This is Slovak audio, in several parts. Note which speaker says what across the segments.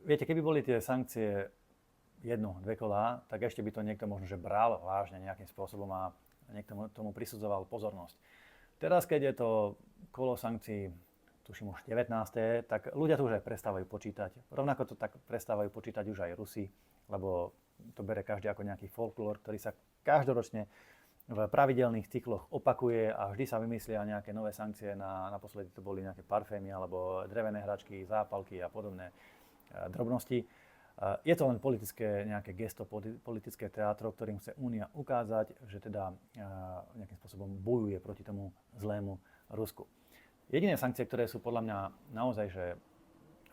Speaker 1: Viete, keby boli tie sankcie jedno, dve kolá, tak ešte by to niekto možno, že bral vážne nejakým spôsobom a niekto tomu prisudzoval pozornosť. Teraz, keď je to kolo sankcií, tuším už 19., tak ľudia to už aj prestávajú počítať. Rovnako to tak prestávajú počítať už aj Rusi, lebo to bere každý ako nejaký folklór, ktorý sa každoročne v pravidelných cykloch opakuje a vždy sa vymyslia nejaké nové sankcie. Naposledy to boli nejaké parfémy alebo drevené hračky, zápalky a podobné drobnosti. Je to len politické nejaké gesto, politické teátro, ktorým chce Únia ukázať, že teda nejakým spôsobom bojuje proti tomu zlému Rusku. Jediné sankcie, ktoré sú podľa mňa naozaj, že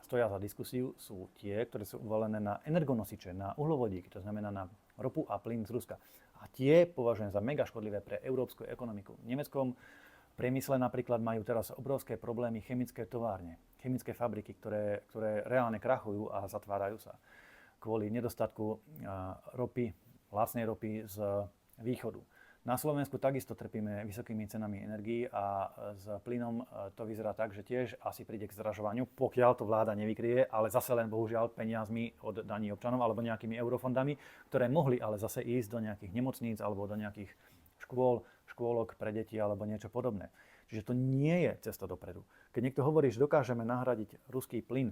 Speaker 1: stoja za diskusiu, sú tie, ktoré sú uvalené na energonosiče, na uhlovodíky, to znamená na ropu a plyn z Ruska. A tie považujem za mega škodlivé pre európsku ekonomiku. V nemeckom priemysle napríklad majú teraz obrovské problémy chemické továrne, chemické fabriky, ktoré reálne krachujú a zatvárajú sa kvôli nedostatku ropy, lacnej ropy z východu. Na Slovensku takisto trpíme vysokými cenami energií a s plynom to vyzerá tak, že tiež asi príde k zdražovaniu, pokiaľ to vláda nevykryje, ale zase len bohužiaľ peniazmi od daní občanov alebo nejakými eurofondami, ktoré mohli ale zase ísť do nejakých nemocníc alebo do nejakých škôlok pre deti alebo niečo podobné. Čiže to nie je cesta dopredu. Keď niekto hovorí, že dokážeme nahradiť ruský plyn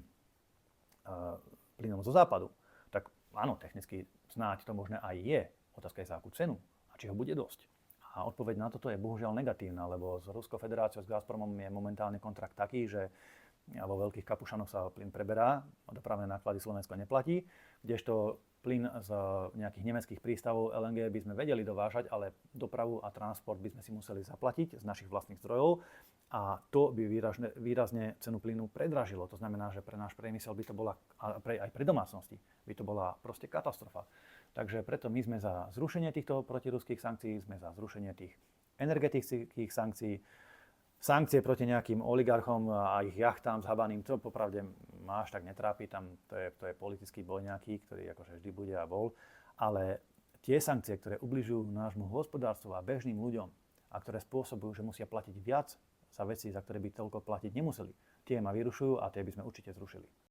Speaker 1: plynom zo západu, tak áno, technicky snáď to možné aj je. Otázka je za akú cenu a či ho bude dosť. A odpoveď na toto je bohužiaľ negatívna, lebo s Ruskou federáciou, s Gazpromom je momentálne kontrakt taký, že vo veľkých kapušanoch sa plyn preberá, dopravné náklady Slovensko neplatí, kdežto plyn z nejakých nemeckých prístavov LNG by sme vedeli dovážať, ale dopravu a transport by sme si museli zaplatiť z našich vlastných zdrojov a to by výrazne cenu plynu predražilo. To znamená, že pre náš priemysel by to bola, aj pre domácnosti, by to bola proste katastrofa. Takže preto my sme za zrušenie týchto protiruských sankcií, sme za zrušenie tých energetických sankcií, sankcie proti nejakým oligarchom a ich jachtám zhabaným, to popravde ma až tak netrápi, tam to je politický boj nejaký, ktorý akože vždy bude a bol, ale tie sankcie, ktoré ubližujú nášmu hospodárstvu a bežným ľuďom a ktoré spôsobujú, že musia platiť viac za veci, za ktoré by toľko platiť nemuseli, tie ma vyrušujú a tie by sme určite zrušili.